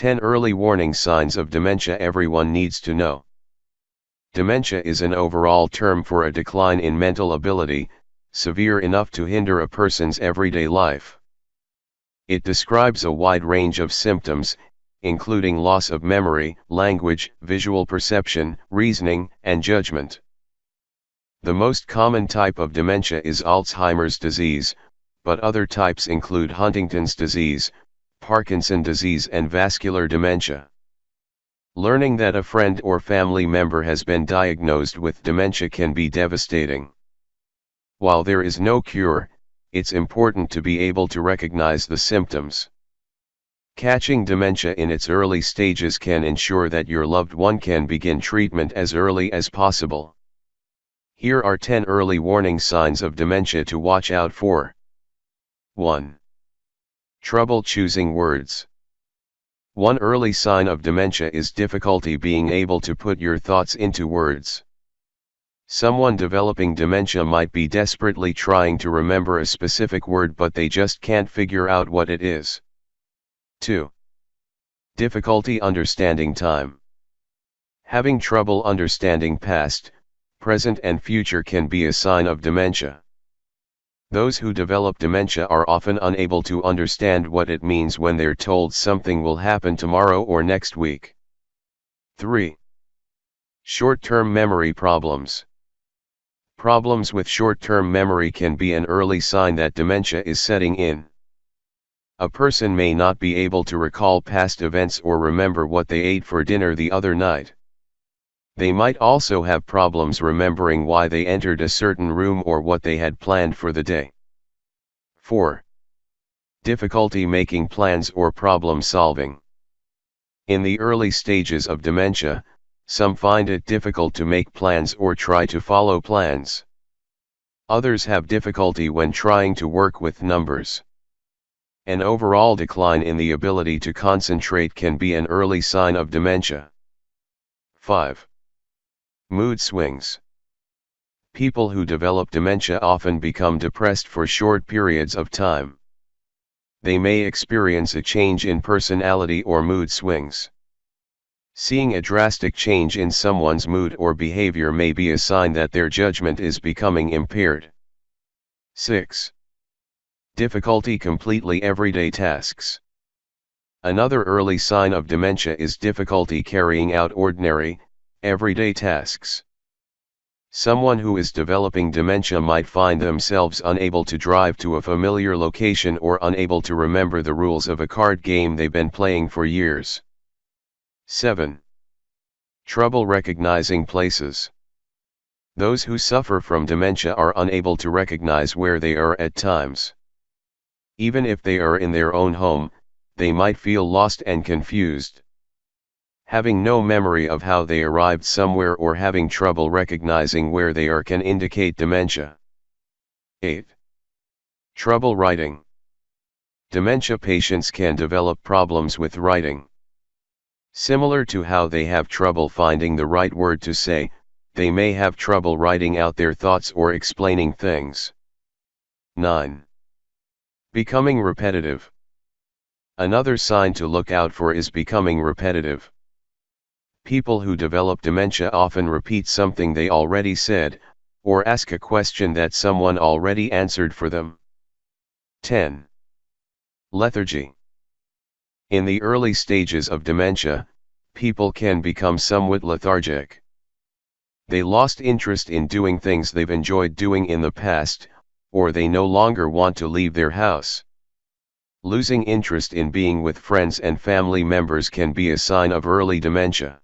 10 Early Warning Signs of Dementia Everyone Needs to Know. Dementia is an overall term for a decline in mental ability, severe enough to hinder a person's everyday life. It describes a wide range of symptoms, including loss of memory, language, visual perception, reasoning, and judgment. The most common type of dementia is Alzheimer's disease, but other types include Huntington's disease, Parkinson's disease, and vascular dementia. Learning that a friend or family member has been diagnosed with dementia can be devastating. While there is no cure, it's important to be able to recognize the symptoms. Catching dementia in its early stages can ensure that your loved one can begin treatment as early as possible. Here are 10 early warning signs of dementia to watch out for. 1. Trouble choosing words. One early sign of dementia is difficulty being able to put your thoughts into words. Someone developing dementia might be desperately trying to remember a specific word, but they just can't figure out what it is. 2. Difficulty understanding time. Having trouble understanding past, present, and future can be a sign of dementia. Those who develop dementia are often unable to understand what it means when they're told something will happen tomorrow or next week. 3. Short-term memory problems. Problems with short-term memory can be an early sign that dementia is setting in. A person may not be able to recall past events or remember what they ate for dinner the other night. They might also have problems remembering why they entered a certain room or what they had planned for the day. 4. Difficulty making plans or problem solving. In the early stages of dementia, some find it difficult to make plans or try to follow plans. Others have difficulty when trying to work with numbers. An overall decline in the ability to concentrate can be an early sign of dementia. 5. Mood swings. People who develop dementia often become depressed for short periods of time. They may experience a change in personality or mood swings. Seeing a drastic change in someone's mood or behavior may be a sign that their judgment is becoming impaired. 6. Difficulty completely everyday tasks. Another early sign of dementia is difficulty carrying out ordinary, everyday tasks. Someone who is developing dementia might find themselves unable to drive to a familiar location or unable to remember the rules of a card game they've been playing for years. 7. Trouble recognizing places. Those who suffer from dementia are unable to recognize where they are at times. Even if they are in their own home, they might feel lost and confused. Having no memory of how they arrived somewhere or having trouble recognizing where they are can indicate dementia. 8. Trouble writing. Dementia patients can develop problems with writing. Similar to how they have trouble finding the right word to say, they may have trouble writing out their thoughts or explaining things. 9. Becoming repetitive. Another sign to look out for is becoming repetitive. People who develop dementia often repeat something they already said, or ask a question that someone already answered for them. 10. Lethargy. In the early stages of dementia, people can become somewhat lethargic. They lost interest in doing things they've enjoyed doing in the past, or they no longer want to leave their house. Losing interest in being with friends and family members can be a sign of early dementia.